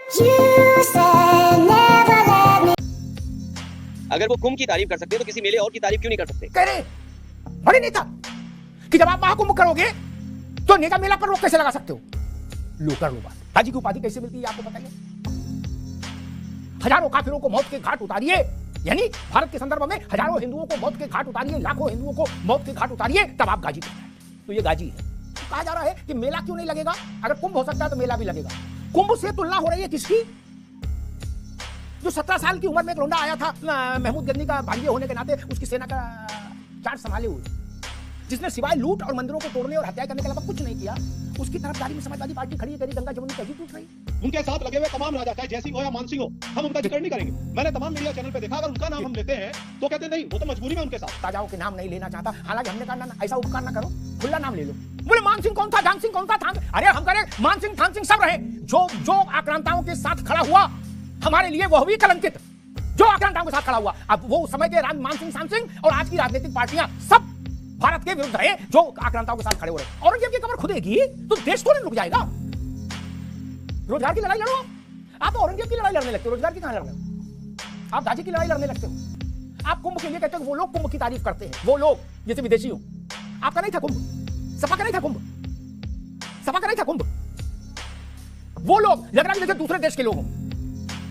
अगर वो कुंभ की तारीफ कर सकते हैं तो किसी मेले और की तारीफ क्यों नहीं कर सकते? कह रहे बड़े नेता कि जब आप महाकुंभ करोगे तो नेता मेला पर रोक कैसे लगा सकते हो? लो कर लो बात। गाजी की उपाधि कैसे मिलती है आपको बताइए? हजारों काफिरों को मौत के घाट उतारिए, यानी भारत के संदर्भ में हजारों हिंदुओं को मौत के घाट उतारिए, लाखों हिंदुओं को मौत के घाट उतारिए, तब आप गाजी कहते हैं। तो ये गाजी है। कहा जा रहा है कि मेला क्यों नहीं लगेगा? अगर कुंभ हो सकता है तो मेला भी लगेगा। कुंभ से तुलना हो रही है किसकी? जो 17 साल की उम्र में एक लौंडा आया था महमूद गजनी का भांजे होने के नाते उसकी सेना का चार्ज संभाले हुए, जिसने सिवाय लूट और मंदिरों को तोड़ने और हत्या करने के अलावा कुछ नहीं किया, उसकी तरफदारी में समाजवादी पार्टी खड़ी है। कह रही गंगा जमुनी कहीं टूट रही। उनके साथ लगे हुए तमाम राजा चाहे जयसिंह हो या मानसिंह हो, हम उनका जिक्र नहीं करेंगे। मैंने तमाम मीडिया चैनल पे देखा, अगर उनका नाम हम लेते हैं तो कहते नहीं, वो तो मजबूरी में उनके साथ। राजाओं के नाम नहीं लेना चाहता, हालांकि हमने कहा ना ऐसा उपकार ना करो, खुला नाम ले लो। बोले मान सिंह कौन था, जान सिंह कौन था, थान? अरे हम कह रहे मान सिंह थान सिंह सब रहे। जो आक्रांताओं के साथ खड़ा हुआ हमारे लिए वह भी कलंकित, जो आक्रांताओं के साथ खड़ा हुआ। अब वो उस समय के मान सिंह शाम सिंह और आज की राजनीतिक पार्टियां सब भारत के विरुद्ध रहे जो आक्रांताओं के साथ खड़े हो रहे। औरंगजेब की कमर खुदेगी तो देश तो नहीं रुक जाएगा। रोजगार की लड़ाई लड़ो आप तो औरंगजेब की लड़ाई लड़ने लगते हो, रोजगार की कहां लड़ रहे हो? आप गाजी की लड़ाई लड़ने लगते हो। आप कुंभ के लिए कहते हो, वो लोग कुंभ की तारीफ करते हैं, वो लोग जैसे विदेशी हो। आपका नहीं था कुंभ, सपा का नहीं था कुंभ, सपा का नहीं था कुंभ। वो लोग लग रहा है जैसे दूसरे देश के लोग हो।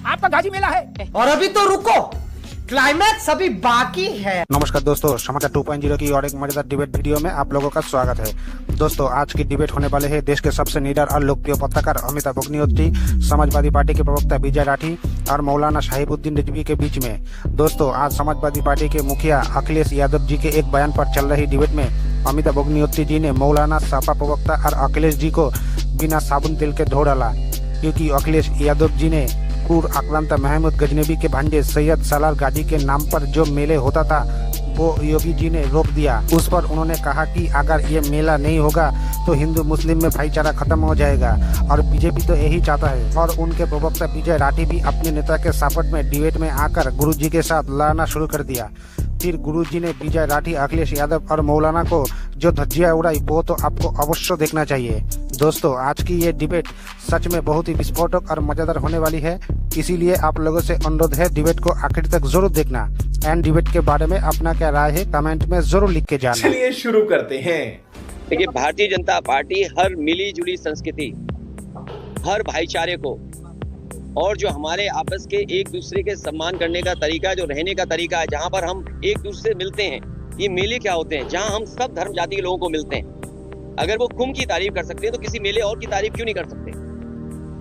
आपका गाजी मेला है। और अभी तो रुको, क्लाइमैक्स अभी बाकी है। नमस्कार दोस्तों, समाचार 2.0 की और एक मजेदार डिबेट वीडियो में आप लोगों का स्वागत है। दोस्तों, आज की डिबेट होने वाले है देश के सबसे निडर और लोकप्रिय पत्रकार अमिताभ अग्निहोत्री, समाजवादी पार्टी के प्रवक्ता विजय राठी और मौलाना शाहिबुद्दीन रिजवी के बीच में। दोस्तों, आज समाजवादी पार्टी के मुखिया अखिलेश यादव जी के एक बयान पर चल रही डिबेट में अमिताभ अग्निहोत्री जी ने मौलाना सपा प्रवक्ता और अखिलेश जी को बिना साबुन तेल के धो डाला, क्योंकि अखिलेश यादव जी ने पूर्व आक्रांत महमूद गजनबी के भांजे सैयद सालार गाजी के नाम पर जो मेले होता था वो योगी जी ने रोक दिया। उस पर उन्होंने कहा कि अगर ये मेला नहीं होगा तो हिंदू मुस्लिम में भाईचारा खत्म हो जाएगा, और बीजेपी तो यही चाहता है। और उनके प्रवक्ता विजय राठी भी अपने नेता के सपोर्ट में डिबेट में आकर गुरुजी के साथ लड़ना शुरू कर दिया। फिर गुरुजी ने विजय राठी, अखिलेश यादव और मौलाना को जो धज्जियां उड़ाई वो तो आपको अवश्य देखना चाहिए। दोस्तों, आज की ये डिबेट सच में बहुत ही विस्फोटक और मजेदार होने वाली है, इसीलिए आप लोगों से अनुरोध है डिबेट को आखिर तक जरूर देखना। एंड डिबेट के बारे में अपना क्या राय है कमेंट में जरूर लिख के जाना। चलिए शुरू करते हैं। देखिए, भारतीय जनता पार्टी हर मिली जुली संस्कृति, हर भाईचारे को और जो हमारे आपस के एक दूसरे के सम्मान करने का तरीका, जो रहने का तरीका है, जहाँ पर हम एक दूसरे से मिलते हैं, ये मेले क्या होते हैं जहाँ हम सब धर्म जाति के लोगों को मिलते हैं। अगर वो कुंभ की तारीफ कर सकते हैं तो किसी मेले और की तारीफ क्यों नहीं कर सकते?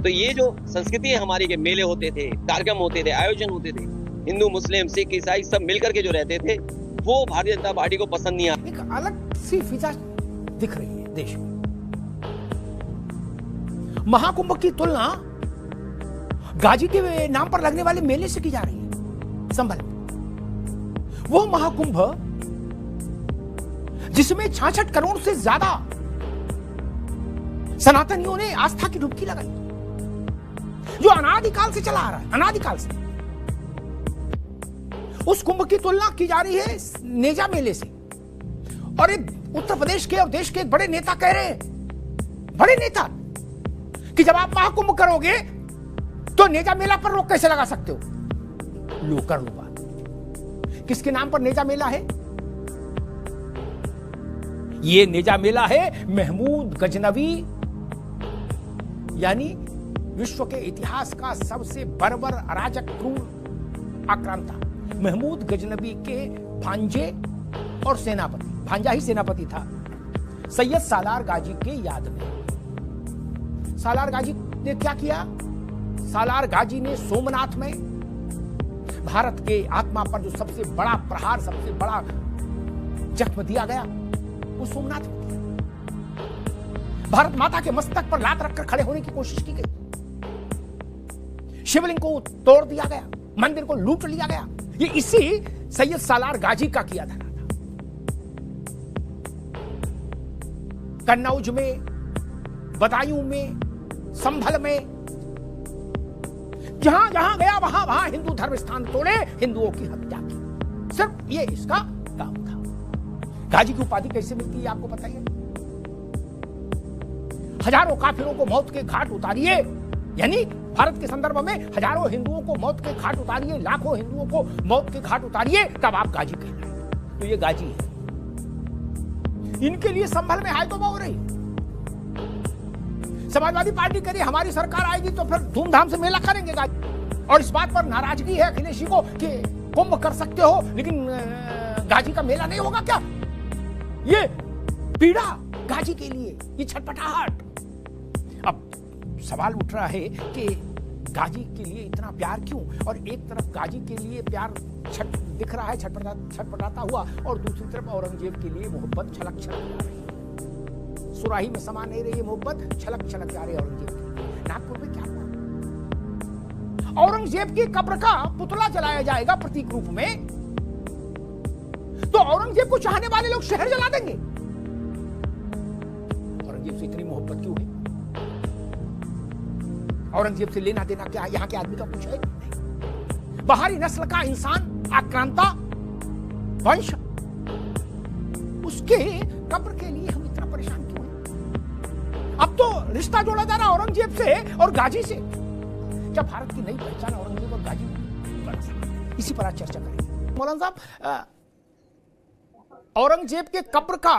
तो ये जो संस्कृति है हमारी के मेले होते थे, कार्यक्रम होते थे, आयोजन होते थे, हिंदू मुस्लिम सिख ईसाई सब मिलकर के जो रहते थे, वो भारतीय जनता पार्टी को पसंद नहीं आता। एक अलग सी फिजा दिख रही है देश में। महाकुंभ की तुलना गाजी के नाम पर लगने वाले मेले से की जा रही है। संभल वो महाकुंभ जिसमें 66 करोड़ से ज्यादा सनातनियों ने आस्था की डुबकी लगाई, जो अनादिकाल से चला आ रहा है, अनादिकाल से। उस कुंभ की तुलना की जा रही है नेजा मेले से। और एक उत्तर प्रदेश के और देश के एक बड़े नेता कह रहे हैं, बड़े नेता, कि जब आप महाकुंभ करोगे तो नेजा मेला पर रोक कैसे लगा सकते हो? लो कर लो बात। किसके नाम पर नेजा मेला है? ये नेजा मेला है महमूद गजनबी, यानी विश्व के इतिहास का सबसे बर्बर अराजक क्रूर आक्रांता महमूद गजनबी के भांजे और सेनापति, भांजा ही सेनापति था, सैयद सालार गाजी के याद में। सालार गाजी ने क्या किया? सालार गाजी ने सोमनाथ में भारत के आत्मा पर जो सबसे बड़ा प्रहार, सबसे बड़ा जख्म दिया गया, वो सोमनाथ में दिया। भारत माता के मस्तक पर लात रखकर खड़े होने की कोशिश की गई, शिवलिंग को तोड़ दिया गया, मंदिर को लूट लिया गया। ये इसी सैयद सालार गाजी का किया धरा था। कन्नौज में, बदायूं में, संभल में, जहां जहां गया वहां वहां हिंदू धर्म स्थान तोड़े, हिंदुओं की हत्या की। सिर्फ ये इसका काम था। गाजी की उपाधि कैसे मिलती है आपको बताइए? हजारों काफिरों को मौत के घाट उतारिए, यानी भारत के संदर्भ में हजारों हिंदुओं को मौत के घाट उतारिए, लाखों हिंदुओं को मौत के घाट उतारिए, तब आप गाजी कहलाए। तो ये गाजी है। इनके लिए संभल में हाय तौबा हो रही। समाजवादी पार्टी करिए हमारी सरकार आएगी तो फिर धूमधाम से मेला करेंगे गाजी। और इस बात पर नाराजगी है अखिलेश जी को कि कुंभ कर सकते हो लेकिन गाजी का मेला नहीं होगा क्या? ये पीड़ा गाजी के लिए, ये छटपटाहट। अब सवाल उठ रहा है कि गाजी के लिए इतना प्यार क्यों? और एक तरफ गाजी के लिए प्यार दिख रहा है छटपटाता हुआ, और दूसरी तरफ औरंगजेब के लिए मोहब्बत छलक छलक जा रही है। सुराही में समा नहीं रही है मोहब्बत, छलक छलक जा रही है औरंगजेब की। नागपुर में क्या हुआ? औरंगजेब की कब्र का पुतला जलाया जाएगा प्रतीक रूप में, तो औरंगजेब को चाहने वाले लोग शहर जला देंगे। औरंगजेब से इतनी मोहब्बत क्यों है? औरंगजेब से लेना देना क्या यहां के आदमी का कुछ है? नहीं। बाहरी नस्ल का इंसान, आक्रांता वंश, उसके कब्र के लिए हम इतना परेशान क्यों हैं? अब तो रिश्ता जोड़ा जा रहा औरंगजेब से और गाजी से। क्या भारत की नई पहचान औरंगजेब और गाजी होगी? इसी पर आज चर्चा करेंगे। मौलाना साहब, औरंगजेब के कब्र का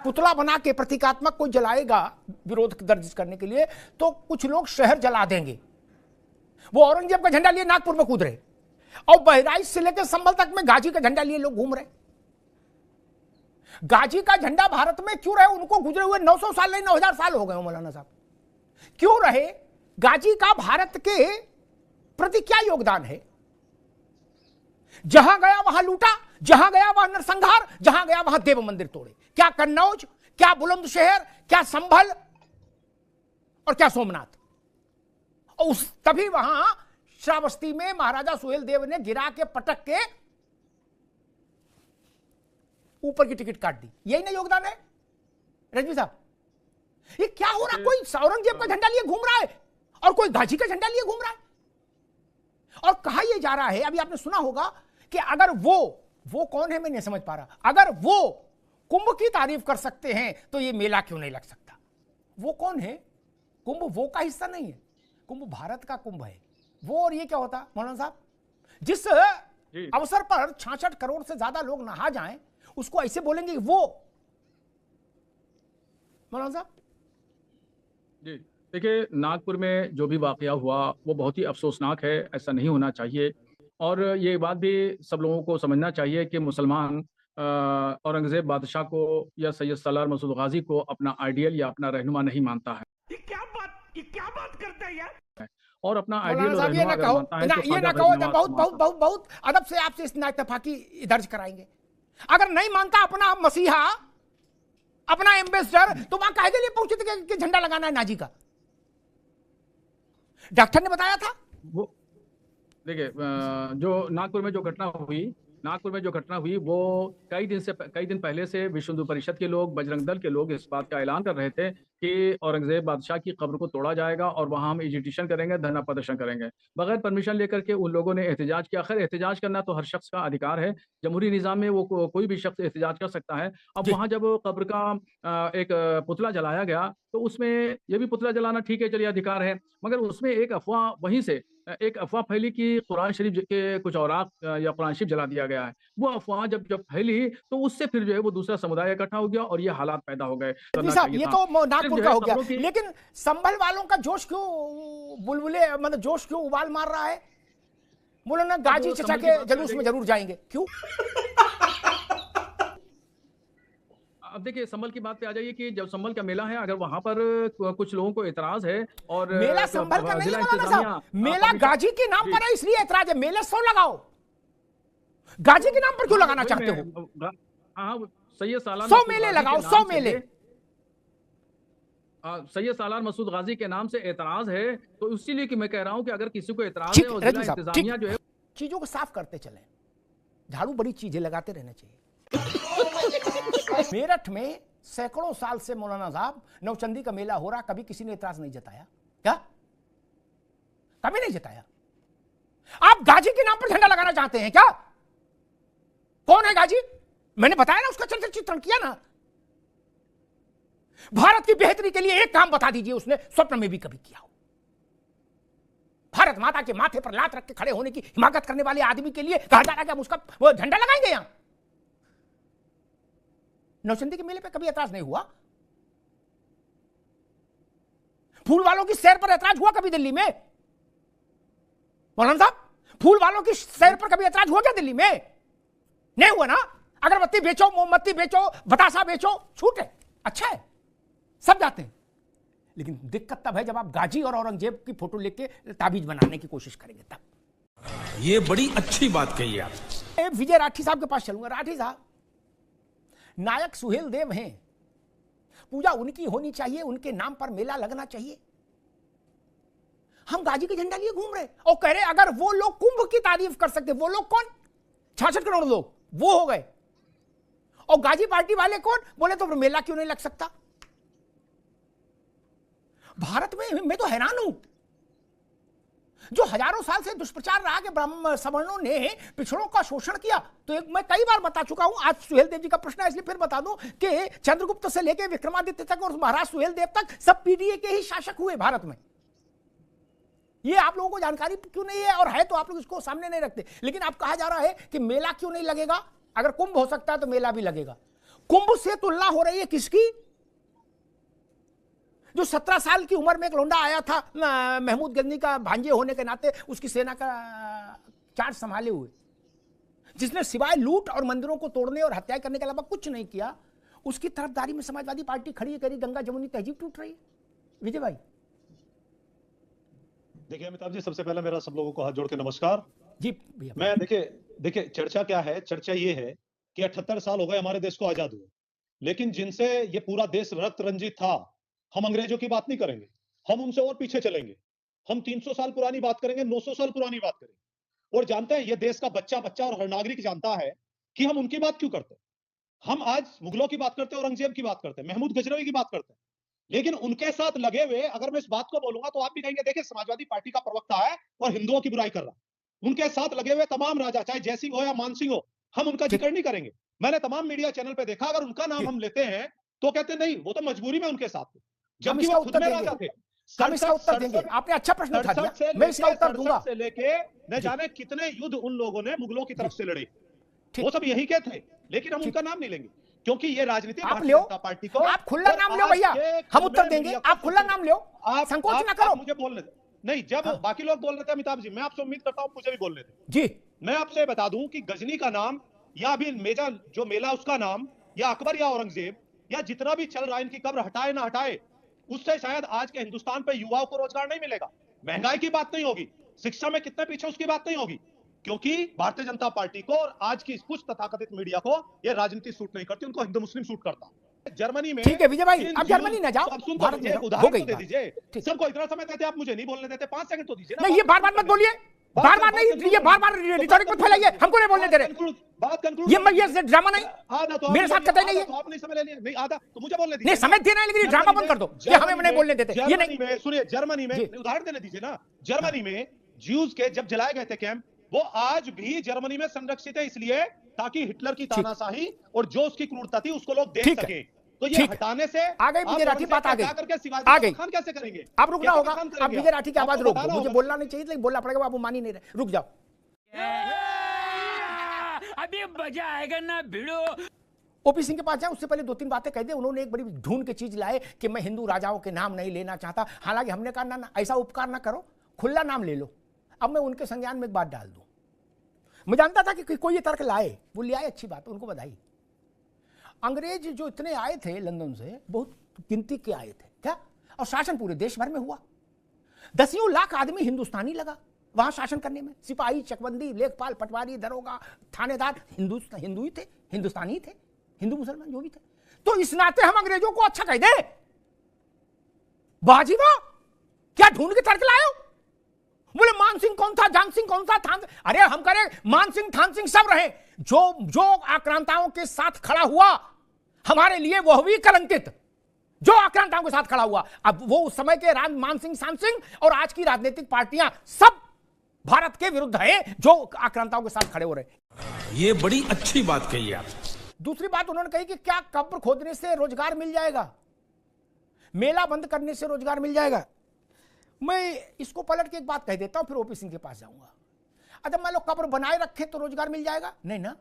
पुतला बना के प्रतीकात्मक कोई जलाएगा विरोध दर्ज करने के लिए, तो कुछ लोग शहर जला देंगे। वो औरंगजेब का झंडा लिए नागपुर में कूद रहे, और बहराइच से लेकर संभल तक में गाजी का झंडा लिए लोग घूम रहे। गाजी का झंडा भारत में क्यों रहे? उनको गुजरे हुए 900 साल नहीं 9000 साल हो गए मौलाना साहब। क्यों रहे? गाजी का भारत के प्रति क्या योगदान है? जहां गया वहां लूटा, जहां गया वहां नरसंहार, जहां गया वहां देव मंदिर तोड़े। क्या कन्नौज, क्या बुलंदशहर, क्या संभल और क्या सोमनाथ। और उस तभी वहां श्रावस्ती में महाराजा सुहेल देव ने गिरा के पटक के ऊपर की टिकट काट दी। यही ना योगदान है रजवी साहब? ये क्या हो रहा? कोई औरंगजेब का झंडा लिए घूम रहा है और कोई गाजी का झंडा लिए घूम रहा है। और कहा यह जा रहा है, अभी आपने सुना होगा कि अगर वो कौन है मैं नहीं समझ पा रहा, अगर वो कुंभ की तारीफ कर सकते हैं तो ये मेला क्यों नहीं लग सकता? वो कौन है? कुंभ वो का हिस्सा नहीं है, कुंभ भारत का कुंभ है। वो और ये क्या होता मौलाना साहब? जिस अवसर पर 66 करोड़ से ज्यादा लोग नहा जाएं, उसको ऐसे बोलेंगे वो मौलाना साहब? जी देखिए, नागपुर में जो भी वाकया हुआ वो बहुत ही अफसोसनाक है, ऐसा नहीं होना चाहिए। और ये बात भी सब लोगों को समझना चाहिए कि मुसलमान औरंगजेब बादशाह को या सैयद सालार मसूद गाजी को अपना आइडियल या अपना रहनुमा नहीं मानता है। ये क्या बात करते हैं यार? और अपना आइडियल ये ना कहो, बहुत अदब से आपसे इस नाइतफाकी दर्ज कराएंगे। अगर नहीं मानता अपना मसीहा, अपना एम्बेसडर, तो वहां काहे के लिए पहुंचे थे कि झंडा लगाना है नाजी का? डॉक्टर ने बताया था। वो देखिए, जो नागपुर में जो घटना हुई वो कई दिन पहले से विश्व हिंदू परिषद के लोग, बजरंग दल के लोग इस बात का ऐलान कर रहे थे कि औरंगजेब बादशाह की कब्र को तोड़ा जाएगा और वहां हम एजिटेशन करेंगे, धरना प्रदर्शन करेंगे। बगैर परमिशन लेकर के उन लोगों ने एहतजाज किया। खैर, एहतजाज करना तो हर शख्स का अधिकार है, जमहूरी निज़ाम में वो कोई भी शख्स एहतजाज कर सकता है। अब वहां जब कब्र का एक पुतला जलाया गया तो उसमें ये भी पुतला जलाना ठीक है, चलिए अधिकार है, मगर उसमें एक अफवाह फैली कि कुरान शरीफ के कुछ औराक या कुरान शरीफ जला दिया गया है। वो अफवाह जब फैली तो उससे फिर जो है वो दूसरा समुदाय इकट्ठा हो गया और ये हालात पैदा हो गए। ये तो नागपुर का हो गया, लेकिन संभल वालों का जोश क्यों मतलब जोश क्यों उबाल मार रहा है? बोलो ना, गाजी चचा के जलूस में जरूर जाएंगे, क्यों? अब देखिए, संभल की बात पे आ जाइए कि जब संभल का मेला है, अगर वहां पर कुछ लोगों को एतराज है और मेला संभल का नहीं है, मेला गाजी के नाम पर है इसलिए एतराज है। मेले 100 लगाओ, गाजी के नाम पर क्यों लगाना चाहते हो? हाँ, सैयद सालार 100 मेले लगाओ, 100 मेले। सैयद सालार मसूद गाजी के नाम से एतराज है, तो इसीलिए कि मैं कह रहा हूं कि अगर किसी को एतराज है और जिला इंतजामिया जो है चीजों को साफ करते चले, झाड़ू बड़ी चीजें लगाते रहना चाहिए। मेरठ में सैकड़ों साल से मौलाना साहब नवचंदी का मेला हो रहा, कभी किसी ने एतराज नहीं जताया क्या? कभी नहीं जताया। आप गाजी के नाम पर झंडा लगाना चाहते हैं क्या? कौन है गाजी? मैंने बताया ना, उसका चरित्र चित्रण किया ना। भारत की बेहतरी के लिए एक काम बता दीजिए उसने स्वप्न में भी कभी किया हो। भारत माता के माथे पर लात रख के खड़े होने की हिमाकत करने वाले आदमी के लिए कहा जा रहा है कि हम उसका वो झंडा लगाएंगे यहां। नौचंदी के मेले पे कभी ऐतराज नहीं हुआ? फूल वालों की सैर पर ऐतराज हुआ कभी दिल्ली में? मौलाना साहब, फूल वालों की सैर पर कभी ऐतराज हुआ क्या दिल्ली में? नहीं हुआ ना। अगरबत्ती बेचो, मोमबत्ती बेचो, बतासा बेचो, छूट है, अच्छा है, सब जाते हैं। लेकिन दिक्कत तब है जब आप गाजी और औरंगजेब की फोटो लेके ताबीज बनाने की कोशिश करेंगे तब। ये बड़ी अच्छी बात कही आप। विजय राठी साहब के पास चलूंगा। राठी साहब, नायक सुहेल देव हैं, पूजा उनकी होनी चाहिए, उनके नाम पर मेला लगना चाहिए। हम गाजी के झंडा लिए घूम रहे और कह रहे अगर वो लोग कुंभ की तारीफ कर सकते, वो लोग कौन? 66 करोड़ लोग वो हो गए। और गाजी पार्टी वाले कौन? बोले तो मेला क्यों नहीं लग सकता? भारत में मैं तो हैरान हूं, जो हजारों साल से दुष्प्रचार रहा कि ब्राह्मण सवर्णों ने पिछड़ों का शोषण किया। तो एक मैं कई बार बता चुका हूं, आज सुहेल देव जी का प्रश्न है इसलिए फिर बता दूं कि चंद्रगुप्त से लेकर विक्रमादित्य तक और महाराज सुहेल देव तक सब पीडीए के ही शासक हुए भारत में। ये आप लोगों को जानकारी क्यों नहीं है? और है तो आप लोग इसको सामने नहीं रखते। लेकिन अब कहा जा रहा है कि मेला क्यों नहीं लगेगा? अगर कुंभ हो सकता है तो मेला भी लगेगा। कुंभ से तुलना हो रही है किसकी? जो 17 साल की उम्र में एक लौंडा आया था महमूद गजनी का भांजे होने के नाते, उसकी सेना का चार्ज संभाले हुए, जिसने सिवाय लूट और मंदिरों को तोड़ने और हत्या करने के अलावा कुछ नहीं किया। उसकी तरफदारी में समाजवादी पार्टी खड़ी है, करी गंगा जमुनी तहजीब टूट रही है। विजय भाई, देखिए अमिताभ जी, सबसे पहले मेरा सब लोगों को हाथ जोड़ के नमस्कार जी भैया। मैं देखिए चर्चा क्या है? चर्चा ये है कि 78 साल हो गए हमारे देश को आजाद हुए, लेकिन जिनसे ये पूरा देश रक्त रंजित था, हम अंग्रेजों की बात नहीं करेंगे, हम उनसे और पीछे चलेंगे। हम 300 साल पुरानी बात करेंगे, 900 साल पुरानी बात करेंगे। और जानते हैं, ये देश का बच्चा बच्चा और हर नागरिक जानता है कि हम उनकी बात क्यों करते हैं। हम आज मुगलों की बात करते हैं, औरंगजेब की बात करते हैं, महमूद गजनवी की बात करते हैं, लेकिन उनके साथ लगे हुए अगर मैं इस बात को बोलूंगा तो आप भी कहेंगे देखिए समाजवादी पार्टी का प्रवक्ता है और हिंदुओं की बुराई कर रहा है। उनके साथ लगे हुए तमाम राजा, चाहे जयसिंह हो या मानसिंह हो, हम उनका जिक्र नहीं करेंगे। मैंने तमाम मीडिया चैनल पे देखा, अगर उनका नाम हम लेते हैं तो कहते नहीं, वो तो मजबूरी में उनके साथ थे, जबकि वो खुद में राजा थे। हम इसका उत्तर देंगे। आपने अच्छा प्रश्न उठा दिया, मैं इसका उत्तर दूंगा। से लेके न जाने कितने युद्ध उन लोगों ने मुगलों की तरफ से लड़े, वो सब यही के थे, लेकिन हम उनका नाम नहीं लेंगे क्योंकि ये राजनीति भारतीय जनता पार्टी को। आप खुला नाम लो भैया, हम उत्तर देंगे। आप खुला नाम लो, आप संकोच ना करो। मुझे बोलने नहीं, जब बाकी लोग बोल रहे थे अमिताभ जी, मैं आपसे उम्मीद करता हूं मुझे भी बोलने दें जी। मैं आपसे बता दूं कि गजनी का नाम या अभी मेजा जो मेला उसका नाम या अकबर या औरंगजेब या जितना भी चल रहा है, इनकी कब्र हटाए ना हटाए, उससे शायद आज के हिंदुस्तान पे युवाओं को रोजगार नहीं मिलेगा, महंगाई की बात नहीं होगी, शिक्षा में कितने पीछे उसकी बात नहीं होगी, क्योंकि भारतीय जनता पार्टी को और आज की कुछ तथाकथित मीडिया को ये राजनीति सूट नहीं करती, उनको हिंदू मुस्लिम सूट करता। जर्मनी में ठीक है विजय भाई, अब जर्मनी ना जाओ, भारत में उदाहरण तो दे दीजिए। सबको इतना समय देते आप मुझे नहीं बोलने देते, 5 सेकंड तो दीजिए ना। नहीं, ये बार बार मत बोलिए, बार बार नहीं, ये बार बार रिटॉरिक मत फैलाइए, हमको नहीं बोलने दे रहे। बात कंक्लूड, ये ड्रामा नहीं, मेरे साथ कतई नहीं है। तो आपने समय ले लिया, नहीं आधा तो मुझे बोलने दीजिए। नहीं, समय देना है, लेकिन ड्रामा बंद कर दो, ये हमें नहीं बोलने देते। ये नहीं, सुनिए, जर्मनी में उदाहरण देने दीजिए ना। जर्मनी में ज्यूज के जब जलाए गए थे कैंप, वो आज भी जर्मनी में संरक्षित है, इसलिए ताकि हिटलर की तानाशाही और जो उसकी क्रूरता थी उसको लोग देख सके। तो ये हटाने से आ गई विजय राठी, बात आ गई, आ गई। खान कैसे करेंगे? आप रुकना होगा, आप विजय राठी की आवाज रोक दो। मुझे बोलना नहीं चाहिए, लेकिन बोलना पड़ेगा, आप मान ही नहीं रहे, रुक जाओ। अभी मजा आएगा ना भिड़ो। ओपी सिंह के पास जाए, उससे पहले 2-3 बातें कह दे। उन्होंने एक बड़ी ढूंढ के चीज लाए कि मैं हिंदू राजाओं के नाम नहीं लेना चाहता। हालांकि हमने कहा ना, ऐसा उपकार ना करो, खुला नाम ले लो। अब मैं उनके संज्ञान में एक बात डाल दूं, मैं जानता था कि कोई ये तर्क लाए, वो ले आए, अच्छी बात, उनको बधाई। अंग्रेज जो इतने आए थे लंदन से, बहुत गिनती के आए थे क्या, और शासन पूरे देश भर में हुआ। 10 लाख आदमी हिंदुस्तानी लगा वहां शासन करने में। सिपाही, चकबंदी, लेखपाल, पटवारी, दरोगा, थानेदार हिंदू ही थे, हिंदुस्तानी थे, हिंदू मुसलमान जो भी थे। तो इस नाते हम अंग्रेजों को अच्छा कह दे, बाजी वाह, क्या ढूंढ के तर्क लाए हो? बोले मान सिंह कौन था, जांग सिंह कौन था, थान। अरे हम करें मान सिंह, थान सिंह सब रहे, जो आक्रांताओं के साथ खड़ा हुआ हमारे लिए वो भी कलंकित, जो आक्रांताओं के साथ खड़ा हुआ। अब वो उस समय के मान सिंह, शान सिंह और आज की राजनीतिक पार्टियां सब भारत के विरुद्ध हैं, जो आक्रांताओं के साथ खड़े हो रहे। ये बड़ी अच्छी बात कही आप। दूसरी बात उन्होंने कही कि क्या कब्र खोदने से रोजगार मिल जाएगा? मेला बंद करने से रोजगार मिल जाएगा। मैं इसको पलट के एक बात कह देता हूं, फिर ओपी सिंह के पास जाऊंगा। अगर मान लो कब्र बनाए रखे तो रोजगार मिल जाएगा? नहीं ना।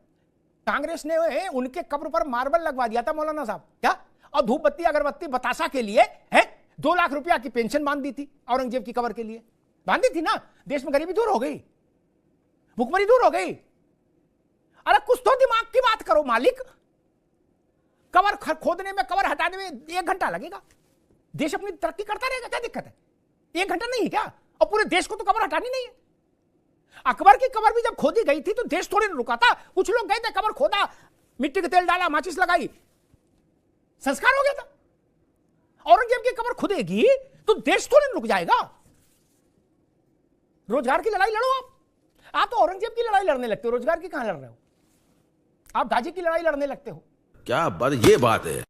कांग्रेस ने उनके कब्र पर मार्बल लगवा दिया था मौलाना साहब, क्या? और धूप बत्ती अगरबत्ती बताशा के लिए है 2 लाख रुपया की पेंशन बांध दी थी औरंगजेब की कब्र के लिए, बांध दी थी ना। देश में गरीबी दूर हो गई, भुखमरी दूर हो गई। अरे कुछ तो दिमाग की बात करो मालिक। कब्र खोदने में, कब्र हटाने में 1 घंटा लगेगा, देश अपनी तरक्की करता रहेगा, क्या दिक्कत है? 1 घंटा नहीं है क्या? और पूरे देश को तो कब्र हटानी नहीं है। अकबर की कब्र भी जब खोदी गई थी तो देश थोड़ी न रुका था। कुछ लोग गए थे, कब्र खोदा, मिट्टी का तेल डाला, माचिस लगाई, संस्कार हो गया था। औरंगजेब की कब्र खुदेगी तो देश थोड़ी न रुक जाएगा। रोजगार की लड़ाई लड़ो आप तो औरंगजेब की लड़ाई लड़ने लगते हो, रोजगार की कहां लड़ रहे हो? आप गाजी की लड़ाई लड़ने लगते हो। क्या बात, ये बात है।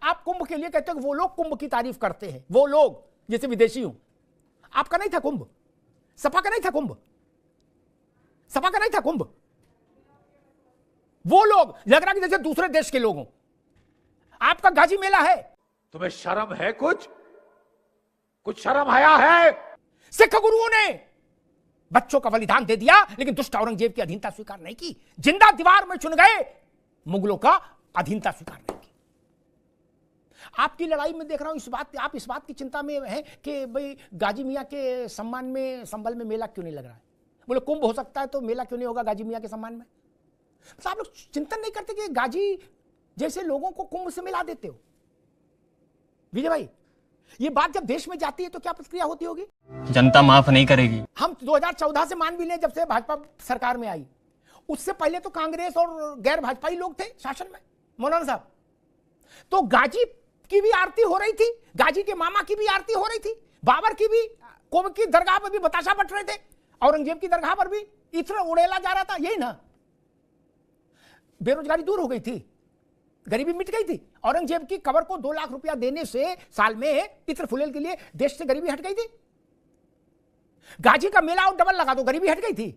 आप कुंभ के लिए कहते हो, वो लोग कुंभ की तारीफ करते हैं, वो लोग जैसे विदेशी हूं। आपका नहीं था कुंभ, सपा का नहीं था कुंभ, सपा का नहीं था कुंभ। वो लोग लग रहा कि जैसे दूसरे देश के लोग हों। आपका गाजी मेला है। तुम्हें शर्म है? कुछ शर्म हया है? सिख गुरुओं ने बच्चों का बलिदान दे दिया, लेकिन दुष्ट औरंगजेब की अधीनता स्वीकार नहीं की। जिंदा दीवार में चुन गए, मुगलों का अधीनता स्वीकार नहीं की। आपकी लड़ाई में देख रहा हूं आप इस बात की चिंता में हैं कि भाई गाजी मियां के सम्मान में संभल में मेला क्यों नहीं लग रहा है। बोले कुंभ हो सकता है तो मेला क्यों नहीं होगा गाजी मियां के सम्मान में? तो आप लोग चिंतन नहीं करते कि गाजी जैसे लोगों को कुंभ से मिला देते हो। विजय भाई, ये बात जब देश में जाती है तो क्या प्रतिक्रिया होती होगी? जनता माफ नहीं करेगी। हम 2014 से मान भी लें, जब से भाजपा सरकार में आई, उससे पहले तो कांग्रेस और गैर भाजपाई लोग थे शासन में मौलाना साहब। तो गाजी की भी आरती हो रही थी, गाजी के मामा की भी आरती हो रही थी, बाबर की भी, कुंभ की दरगाह पर भी बताशा बट रहे थे, औरंगजेब की दरगाह पर भी इत्र उड़ेला जा रहा था। यही ना, बेरोजगारी दूर हो गई थी, गरीबी मिट गई थी। औरंगजेब की कब्र को 2 लाख रुपया देने से साल में इत्र फुलेल के लिए देश से गरीबी हट गई थी। गाजी का मेला और डबल लगा दो, गरीबी हट गई थी।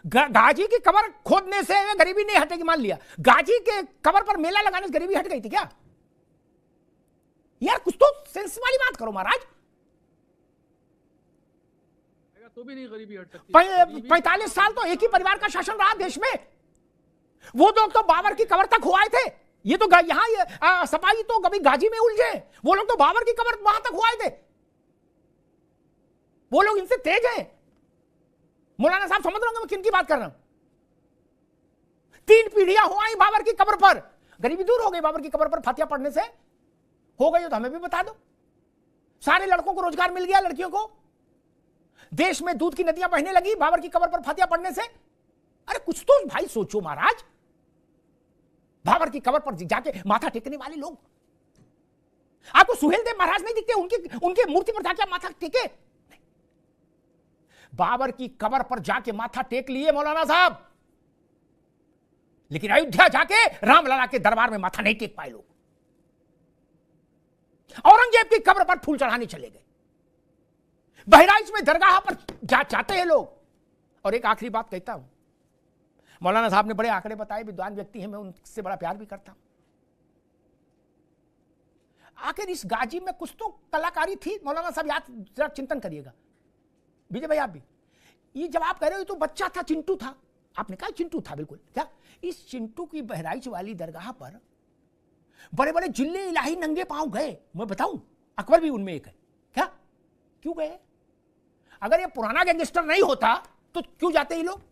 गाजी की कब्र खोदने से गरीबी नहीं हटेगी, मान लिया। गाजी के कब्र पर मेला लगाने से गरीबी हट गई थी क्या? यार कुछ तो सेंस वाली बात करो महाराज। तो भी नहीं गरीबी हट सकती। 45 साल तो एक ही परिवार का शासन रहा देश में। वो लोग तो बाबर की कब्र तक हुआए थे। ये तो यहां सपाही तो कभी गाजी में उलझे, वो लोग तो बाबर की कब्र वहां तक हुआए थे। वो लोग इनसे तेज हैं। मौलाना साहब समझ रहे होंगे मैं किन की बात कर रहा हूं। 3 पीढ़ियां हुआई बाबर की कब्र पर, गरीबी दूर हो गई बाबर की कब्र पर फातिया पढ़ने से। हो गई तो हमें भी बता दो। सारे लड़कों को रोजगार मिल गया, लड़कियों को। देश में दूध की नदियां बहने लगी बाबर की कब्र पर फातिया पढ़ने से। अरे कुछ तो भाई सोचो महाराज। बाबर की कब्र पर जाके माथा टेकने वाले लोग, आपको सुहेल देव महाराज नहीं दिखते? उनके मूर्ति पर जाके माथा टेके? बाबर की कब्र पर जाके माथा टेक लिए मौलाना साहब, लेकिन अयोध्या जाके रामलला के दरबार में माथा नहीं टेक पाए लोग। औरंगजेब की कब्र पर फूल चढ़ाने चले गए। बहराइच में दरगाह पर जाते हैं लोग। और एक आखिरी बात कहता हूं, मौलाना साहब ने बड़े आंकड़े बताए, विद्वान व्यक्ति हैं, मैं उनसे बड़ा प्यार भी करता हूं। आखिर इस गाजी में कुछ तो कलाकारी थी मौलाना साहब, याद जरा चिंतन करिएगा। विजय भाई आप भी, ये जब आप कह रहे हो तो बच्चा था, चिंटू था, आपने कहा चिंटू था, बिल्कुल। क्या इस चिंटू की बहराइच वाली दरगाह पर बड़े बड़े जिले इलाही नंगे पांव गए? मैं बताऊं, अकबर भी उनमें एक है। क्या क्यों गए? अगर ये पुराना गैंगस्टर नहीं होता तो क्यों जाते ये लोग?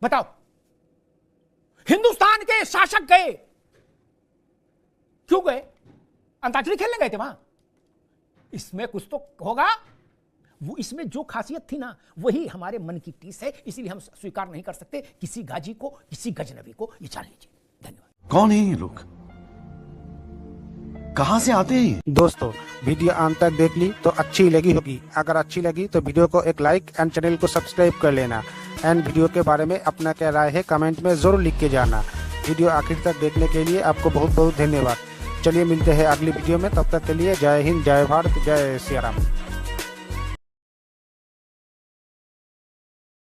बताओ। हिंदुस्तान के शासक गए, क्यों गए? अंताक्षरी खेलने गए थे वहां। इसमें कुछ तो होगा। वो इसमें जो खासियत थी ना, वही हमारे मन की टीस है, इसीलिए हम स्वीकार नहीं कर सकते किसी गाजी को, किसी गजनबी को। ये जान लीजिए। धन्यवाद। कौन है ये लोग, कहां से आते हैं? दोस्तों वीडियो अंत तक देख ली तो अच्छी लगी होगी। अगर अच्छी लगी तो वीडियो को एक लाइक एंड चैनल को सब्सक्राइब कर लेना। एंड वीडियो के बारे में अपना क्या राय है कमेंट में जरूर लिख के जाना। वीडियो आखिर तक देखने के लिए आपको बहुत बहुत धन्यवाद। चलिए मिलते हैं अगली वीडियो में, तब तक के लिए जय हिंद, जय भारत, जय सिया राम।